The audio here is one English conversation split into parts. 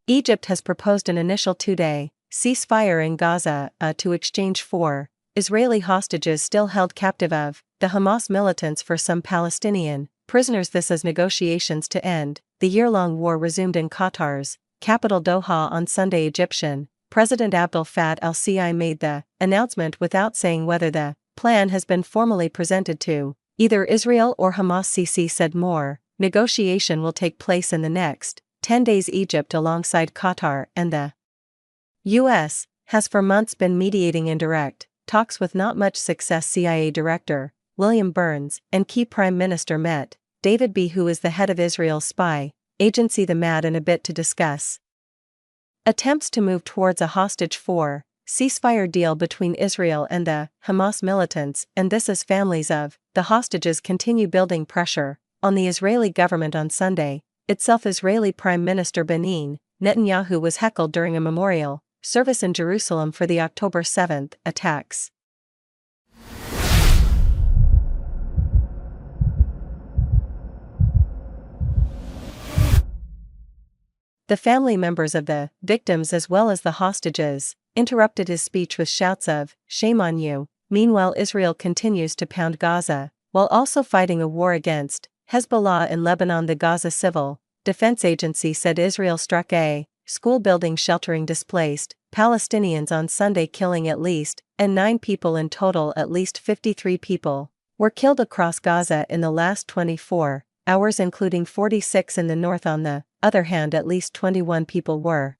Egypt has proposed an initial 2-day ceasefire in Gaza to exchange 4 Israeli hostages still held captive of the Hamas militants for some Palestinian prisoners. This as negotiations to end the year-long war resumed in Qatar's capital Doha on Sunday. Egyptian President Abdel Fattah el-Sissi made the announcement without saying whether the plan has been formally presented to either Israel or Hamas. Sisi said more negotiation will take place in the next 10 days. Egypt, alongside Qatar and the U.S., has for months been mediating indirect talks with not much success. CIA Director William Burns and key Prime Minister Met David B., who is the head of Israel's spy agency the MAD, in a bit to discuss attempts to move towards a hostage 4 ceasefire deal between Israel and the Hamas militants, and this as families of the hostages continue building pressure on the Israeli government. On Sunday itself, Israeli Prime Minister Benjamin Netanyahu was heckled during a memorial service in Jerusalem for the October 7 attacks. The family members of the victims, as well as the hostages, interrupted his speech with shouts of "Shame on you." Meanwhile, Israel continues to pound Gaza, while also fighting a war against Hezbollah in Lebanon. The Gaza Civil Defense Agency said Israel struck a school building sheltering displaced Palestinians on Sunday, killing at least 9 people in total. At least 53 people were killed across Gaza in the last 24 hours, including 46 in the north. On the other hand, at least 21 people were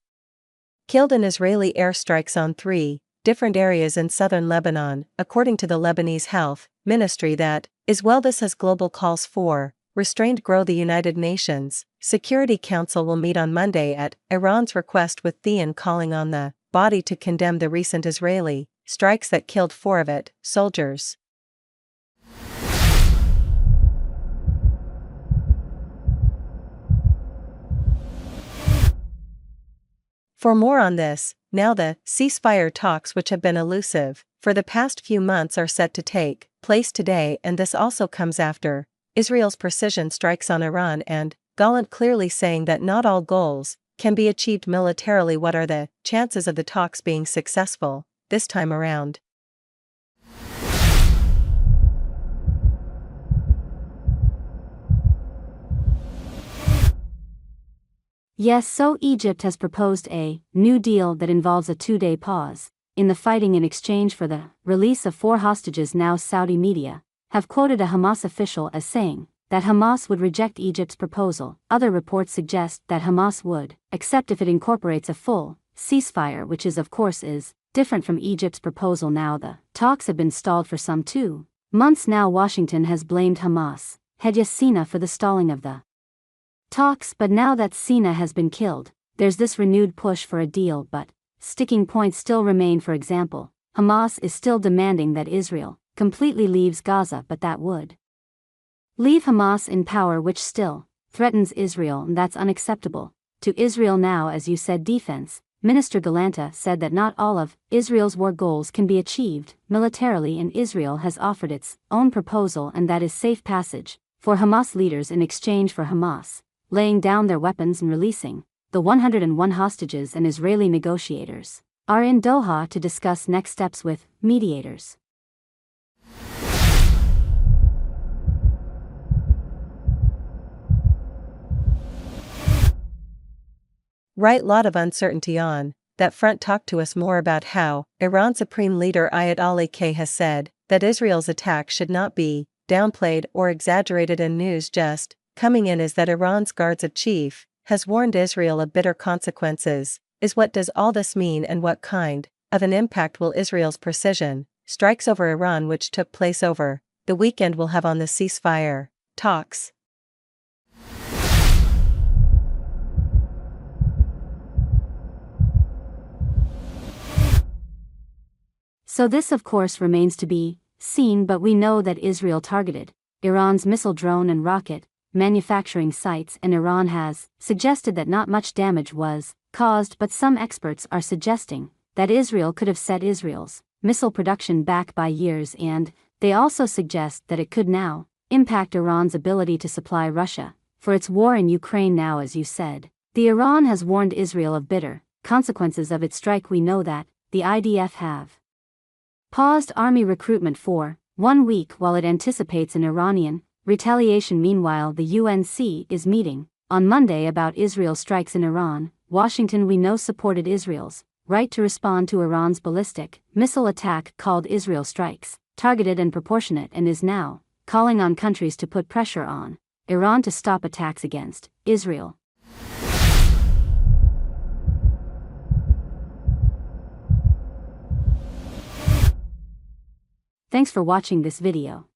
killed in Israeli airstrikes on 3 different areas in southern Lebanon, according to the Lebanese Health Ministry. That is, well, this has global calls for restrained growth. The United Nations Security Council will meet on Monday at Iran's request, with Thean calling on the body to condemn the recent Israeli strikes that killed 4 of its soldiers. For more on this, now the ceasefire talks, which have been elusive for the past few months, are set to take place today, and this also comes after Israel's precision strikes on Iran and Gallant clearly saying that not all goals can be achieved militarily. What are the chances of the talks being successful this time around? Yes, so Egypt has proposed a new deal that involves a 2-day pause in the fighting in exchange for the release of 4 hostages. Now Saudi media have quoted a Hamas official as saying that Hamas would reject Egypt's proposal. Other reports suggest that Hamas would accept if it incorporates a full ceasefire, which is, of course, different from Egypt's proposal. Now the talks have been stalled for some 2 months now. Washington has blamed Hamas head Sina for the stalling of the talks, but now that Sina has been killed, there's this renewed push for a deal. But sticking points still remain. For example, Hamas is still demanding that Israel completely leaves Gaza, but that would leave Hamas in power, which still threatens Israel, and that's unacceptable to Israel. Now, as you said, Defense Minister Galanta said that not all of Israel's war goals can be achieved militarily, and Israel has offered its own proposal, and that is safe passage for Hamas leaders in exchange for Hamas laying down their weapons and releasing the 101 hostages. And Israeli negotiators are in Doha to discuss next steps with mediators. Right, lot of uncertainty on that front. Talk to us more about how Iran Supreme Leader Ayatollah Ali Khamenei has said that Israel's attack should not be downplayed or exaggerated, and news just coming in is that Iran's Guards of Chief has warned Israel of bitter consequences. What does all this mean, and what kind of an impact will Israel's precision strikes over Iran, which took place over the weekend, will have on the ceasefire talks? So this, of course, remains to be seen, but we know that Israel targeted Iran's missile, drone and rocket manufacturing sites, and Iran has suggested that not much damage was caused, but some experts are suggesting that Israel could have set Israel's missile production back by years, and they also suggest that it could now impact Iran's ability to supply Russia for its war in Ukraine. Now, as you said, The Iran has warned Israel of bitter consequences of its strike. We know that the IDF have paused army recruitment for 1 week while it anticipates an Iranian retaliation. Meanwhile, the UNC is meeting on Monday about Israel strikes in Iran. Washington, we know, supported Israel's right to respond to Iran's ballistic missile attack, called Israel strikes targeted and proportionate, and is now calling on countries to put pressure on Iran to stop attacks against Israel. Thanks for watching this video.